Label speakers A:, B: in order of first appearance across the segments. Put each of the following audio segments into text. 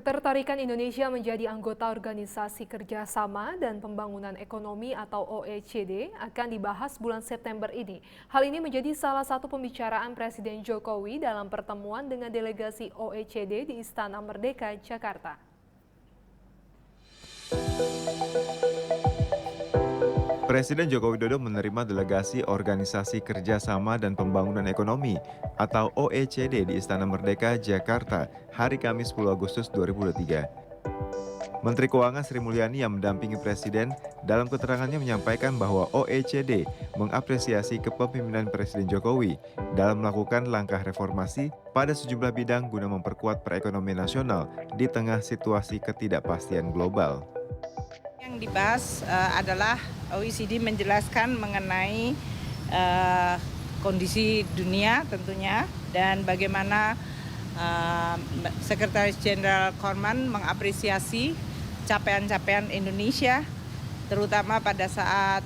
A: Ketertarikan Indonesia menjadi anggota Organisasi Kerjasama dan Pembangunan Ekonomi atau OECD akan dibahas bulan September ini. Hal ini menjadi salah satu pembicaraan Presiden Jokowi dalam pertemuan dengan delegasi OECD di Istana Merdeka, Jakarta.
B: Presiden Joko Widodo menerima delegasi Organisasi Kerjasama dan Pembangunan Ekonomi atau OECD di Istana Merdeka, Jakarta, hari Kamis 10 Agustus 2023. Menteri Keuangan Sri Mulyani yang mendampingi Presiden dalam keterangannya menyampaikan bahwa OECD mengapresiasi kepemimpinan Presiden Jokowi dalam melakukan langkah reformasi pada sejumlah bidang guna memperkuat perekonomian nasional di tengah situasi ketidakpastian global.
C: Yang dibahas adalah OECD menjelaskan mengenai kondisi dunia tentunya dan bagaimana Sekretaris Jenderal Korman mengapresiasi capaian-capaian Indonesia terutama pada saat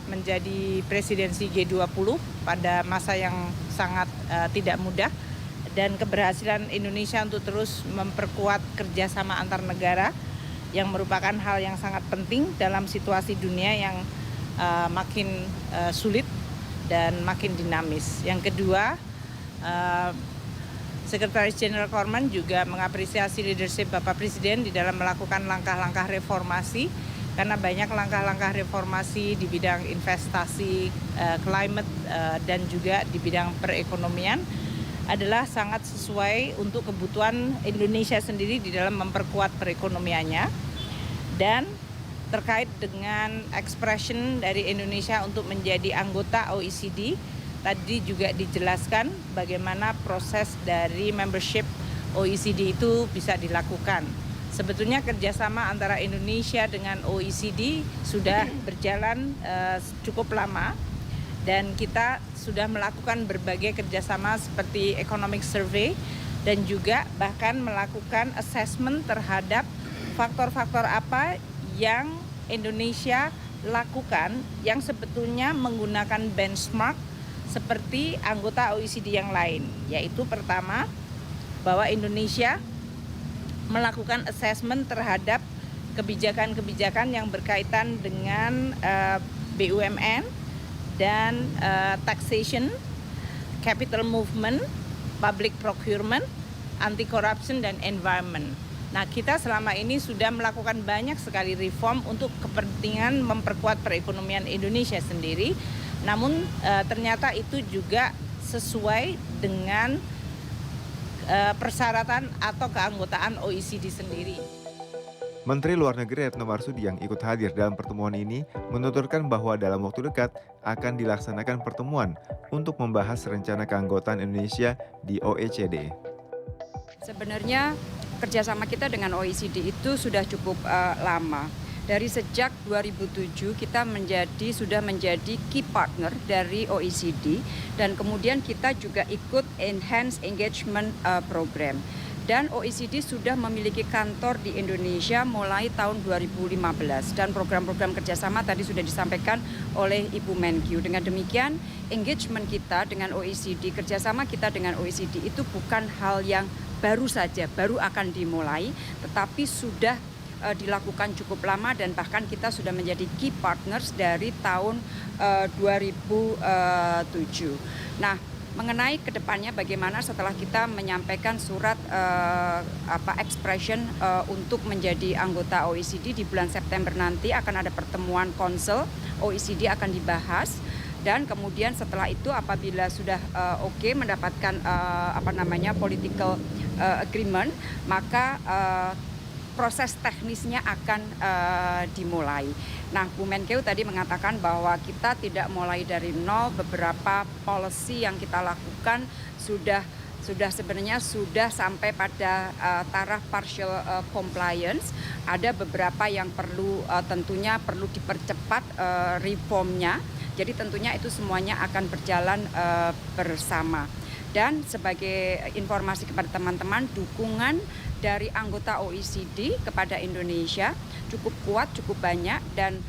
C: menjadi presidensi G20 pada masa yang sangat tidak mudah dan keberhasilan Indonesia untuk terus memperkuat kerjasama antar negara yang merupakan hal yang sangat penting dalam situasi dunia yang makin sulit dan makin dinamis. Yang kedua, Sekretaris Jenderal Korman juga mengapresiasi leadership Bapak Presiden di dalam melakukan langkah-langkah reformasi karena banyak langkah-langkah reformasi di bidang investasi, climate, dan juga di bidang perekonomian adalah sangat sesuai untuk kebutuhan Indonesia sendiri di dalam memperkuat perekonomiannya dan terkait dengan expression dari Indonesia untuk menjadi anggota OECD tadi juga dijelaskan bagaimana proses dari membership OECD itu bisa dilakukan. Sebetulnya kerjasama antara Indonesia dengan OECD sudah berjalan cukup lama dan kita sudah melakukan berbagai kerjasama seperti economic survey dan juga bahkan melakukan assessment terhadap faktor-faktor apa yang Indonesia lakukan yang sebetulnya menggunakan benchmark seperti anggota OECD yang lain, yaitu pertama bahwa Indonesia melakukan assessment terhadap kebijakan-kebijakan yang berkaitan dengan BUMN dan taxation, capital movement, public procurement, anti-corruption, dan environment. Nah, kita selama ini sudah melakukan banyak sekali reform untuk kepentingan memperkuat perekonomian Indonesia sendiri. Namun ternyata itu juga sesuai dengan persyaratan atau keanggotaan OECD sendiri.
B: Menteri Luar Negeri Retno Marsudi yang ikut hadir dalam pertemuan ini menuturkan bahwa dalam waktu dekat akan dilaksanakan pertemuan untuk membahas rencana keanggotaan Indonesia di OECD.
D: Sebenarnya kerjasama kita dengan OECD itu sudah cukup lama. Dari sejak 2007 kita sudah menjadi key partner dari OECD dan kemudian kita juga ikut Enhanced Engagement Program. Dan OECD sudah memiliki kantor di Indonesia mulai tahun 2015 dan program-program kerjasama tadi sudah disampaikan oleh Ibu Menkyu. Dengan demikian engagement kita dengan OECD, kerjasama kita dengan OECD itu bukan hal yang baru saja, baru akan dimulai, tetapi sudah dilakukan cukup lama dan bahkan kita sudah menjadi key partners dari tahun 2007. Nah, mengenai kedepannya bagaimana setelah kita menyampaikan surat expression untuk menjadi anggota OECD di bulan September nanti akan ada pertemuan konsel OECD akan dibahas dan kemudian setelah itu apabila sudah mendapatkan political agreement maka proses teknisnya akan dimulai. Nah, Bu Menkeu tadi mengatakan bahwa kita tidak mulai dari nol, beberapa policy yang kita lakukan sudah sampai pada taraf partial compliance. Ada beberapa yang tentunya perlu dipercepat reformnya. Jadi tentunya itu semuanya akan berjalan bersama. Dan sebagai informasi kepada teman-teman, dukungan dari anggota OECD kepada Indonesia cukup kuat, cukup banyak dan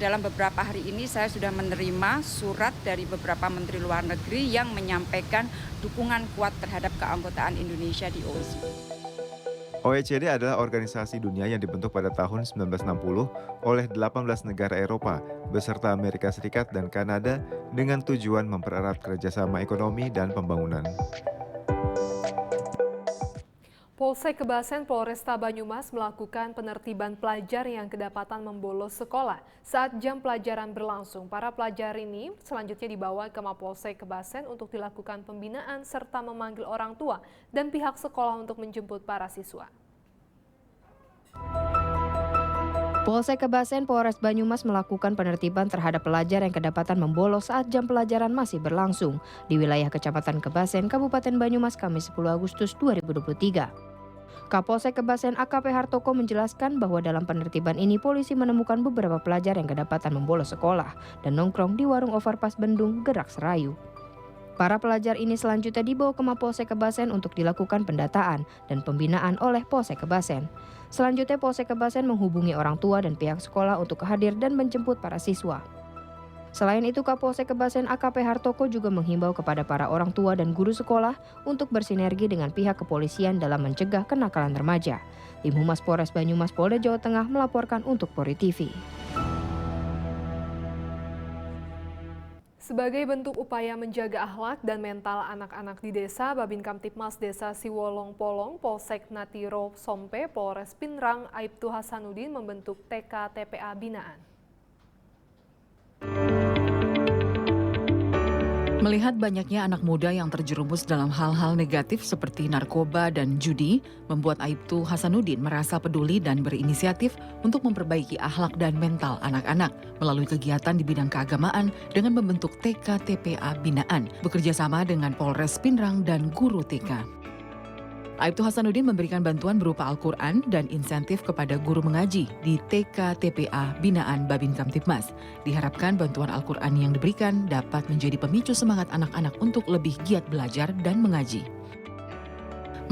D: dalam beberapa hari ini saya sudah menerima surat dari beberapa menteri luar negeri yang menyampaikan dukungan kuat terhadap keanggotaan Indonesia di OECD.
B: OECD adalah organisasi dunia yang dibentuk pada tahun 1960 oleh 18 negara Eropa beserta Amerika Serikat dan Kanada dengan tujuan mempererat kerjasama ekonomi dan pembangunan.
A: Polsek Kebasen Polresta Banyumas melakukan penertiban pelajar yang kedapatan membolos sekolah. Saat jam pelajaran berlangsung, para pelajar ini selanjutnya dibawa ke Mapolsek Kebasen untuk dilakukan pembinaan serta memanggil orang tua dan pihak sekolah untuk menjemput para siswa.
E: Polsek Kebasen Polres Banyumas melakukan penertiban terhadap pelajar yang kedapatan membolos saat jam pelajaran masih berlangsung di wilayah Kecamatan Kebasen, Kabupaten Banyumas, Kamis 10 Agustus 2023. Kapolsek Kebasen AKP Hartoko menjelaskan bahwa dalam penertiban ini polisi menemukan beberapa pelajar yang kedapatan membolos sekolah dan nongkrong di warung Overpass Bendung, Gerak Serayu. Para pelajar ini selanjutnya dibawa ke Mapolsek Kebasen untuk dilakukan pendataan dan pembinaan oleh Polsek Kebasen. Selanjutnya Polsek Kebasen menghubungi orang tua dan pihak sekolah untuk hadir dan menjemput para siswa. Selain itu, Kapolsek Kebasen AKP Hartoko juga menghimbau kepada para orang tua dan guru sekolah untuk bersinergi dengan pihak kepolisian dalam mencegah kenakalan remaja. Tim Humas Polres Banyumas Polda Jawa Tengah melaporkan untuk Polri TV.
A: Sebagai bentuk upaya menjaga akhlak dan mental anak-anak di desa, Babin Kamtibmas Desa Siwolong Polong, Polsek Natiro Sompe, Polres Pinrang, Aibtu Hasanuddin membentuk TK TPA Binaan.
F: Melihat banyaknya anak muda yang terjerumus dalam hal-hal negatif seperti narkoba dan judi, membuat Aibtu Hasanuddin merasa peduli dan berinisiatif untuk memperbaiki akhlak dan mental anak-anak melalui kegiatan di bidang keagamaan dengan membentuk TK TPA Binaan, bekerja sama dengan Polres Pinrang dan guru TK. Aibtu Hasanuddin memberikan bantuan berupa Al-Quran dan insentif kepada guru mengaji di TK TPA Binaan Babin Kamtibmas. Diharapkan bantuan Al-Quran yang diberikan dapat menjadi pemicu semangat anak-anak untuk lebih giat belajar dan mengaji.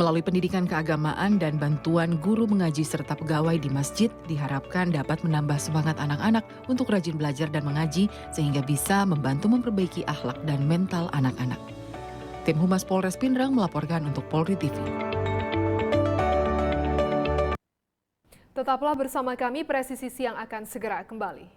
F: Melalui pendidikan keagamaan dan bantuan guru mengaji serta pegawai di masjid, diharapkan dapat menambah semangat anak-anak untuk rajin belajar dan mengaji sehingga bisa membantu memperbaiki akhlak dan mental anak-anak. Tim Humas Polres Pinrang melaporkan untuk Polri TV.
A: Tetaplah bersama kami, Presisi Siang akan segera kembali.